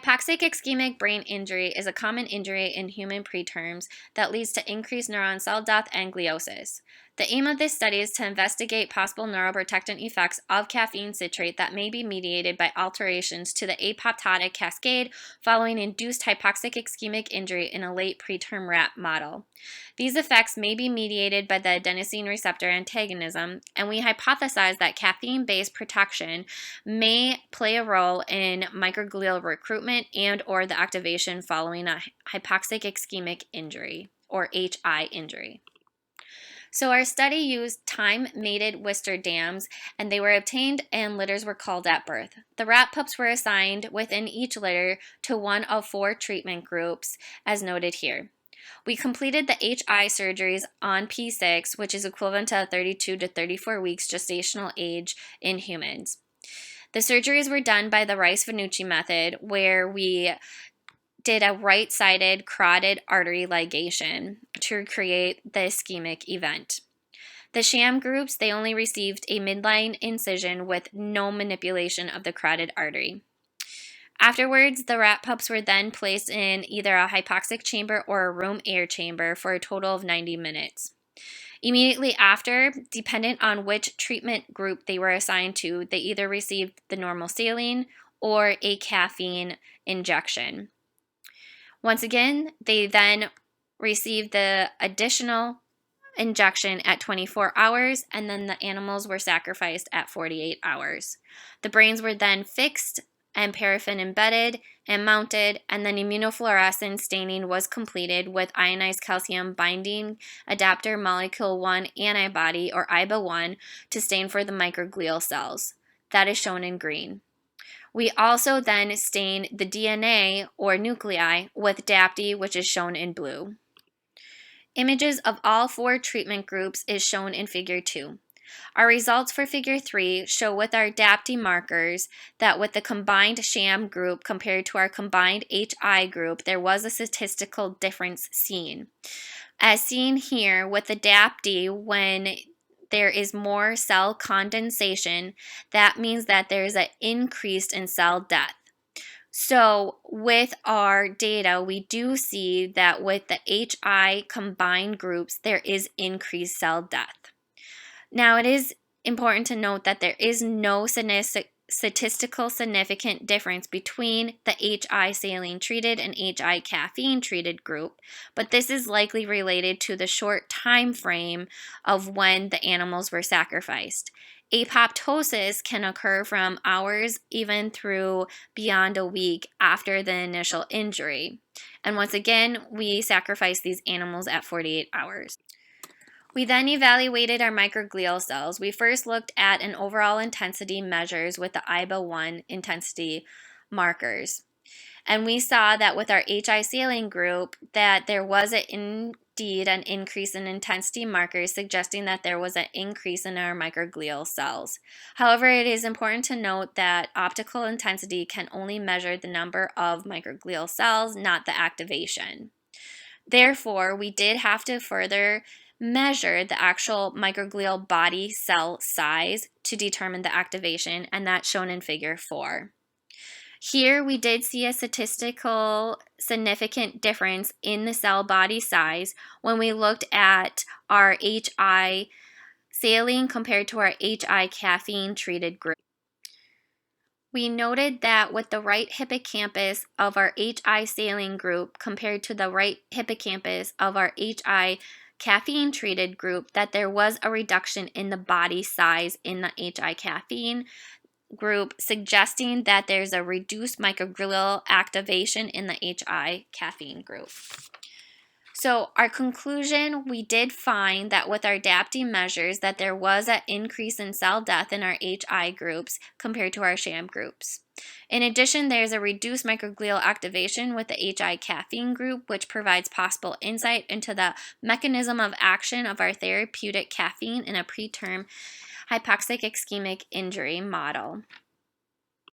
Hypoxic ischemic brain injury is a common injury in human preterms that leads to increased neuron cell death and gliosis. The aim of this study is to investigate possible neuroprotectant effects of caffeine citrate that may be mediated by alterations to the apoptotic cascade following induced hypoxic ischemic injury in a late preterm rat model. These effects may be mediated by the adenosine receptor antagonism, and we hypothesize that caffeine-based protection may play a role in microglial recruitment and or the activation following a hypoxic ischemic injury, or HI injury. So our study used time-mated Worcester dams, and they were obtained and litters were culled at birth. The rat pups were assigned within each litter to one of 4 treatment groups, as noted here. We completed the HI surgeries on P6, which is equivalent to 32 to 34 weeks gestational age in humans. The surgeries were done by the Rice-Vanucci method, where we did a right-sided carotid artery ligation to create the ischemic event. The sham groups, they only received a midline incision with no manipulation of the carotid artery. Afterwards, the rat pups were then placed in either a hypoxic chamber or a room air chamber for a total of 90 minutes. Immediately after, dependent on which treatment group they were assigned to, they either received the normal saline or a caffeine injection. Once again, they then received the additional injection at 24 hours, and then the animals were sacrificed at 48 hours. The brains were then fixed and paraffin embedded and mounted, and then immunofluorescence staining was completed with ionized calcium binding adapter molecule 1 antibody, or IBA1, to stain for the microglial cells. That is shown in green. We also then stain the DNA or nuclei with DAPT, which is shown in blue. Images of all 4 treatment groups is shown in figure 2. Our results for figure 3 show with our DAPT markers that with the combined sham group compared to our combined HI group, there was a statistical difference seen. As seen here with the DAPT, when there is more cell condensation, that means that there's an increase in cell death. So with our data, we do see that with the HI combined groups, there is increased cell death. Now, it is important to note that there is no statistical significant difference between the HI saline treated and HI caffeine treated group, but this is likely related to the short time frame of when the animals were sacrificed. Apoptosis can occur from hours even through beyond a week after the initial injury. And once again, we sacrifice these animals at 48 hours. We then evaluated our microglial cells. We first looked at an overall intensity measures with the IBA1 intensity markers. And we saw that with our HI saline group that there was indeed an increase in intensity markers, suggesting that there was an increase in our microglial cells. However, it is important to note that optical intensity can only measure the number of microglial cells, not the activation. Therefore, we did have to further measure the actual microglial body cell size to determine the activation, and that's shown in figure 4. Here we did see a statistical significant difference in the cell body size when we looked at our HI saline compared to our HI caffeine treated group. We noted that with the right hippocampus of our HI saline group compared to the right hippocampus of our HI caffeine treated group that there was a reduction in the body size in the HI caffeine group, suggesting that there's a reduced microglial activation in the HI caffeine group. So our conclusion, we did find that with our DAPT measures that there was an increase in cell death in our HI groups compared to our sham groups. In addition, there's a reduced microglial activation with the HI caffeine group, which provides possible insight into the mechanism of action of our therapeutic caffeine in a preterm hypoxic ischemic injury model.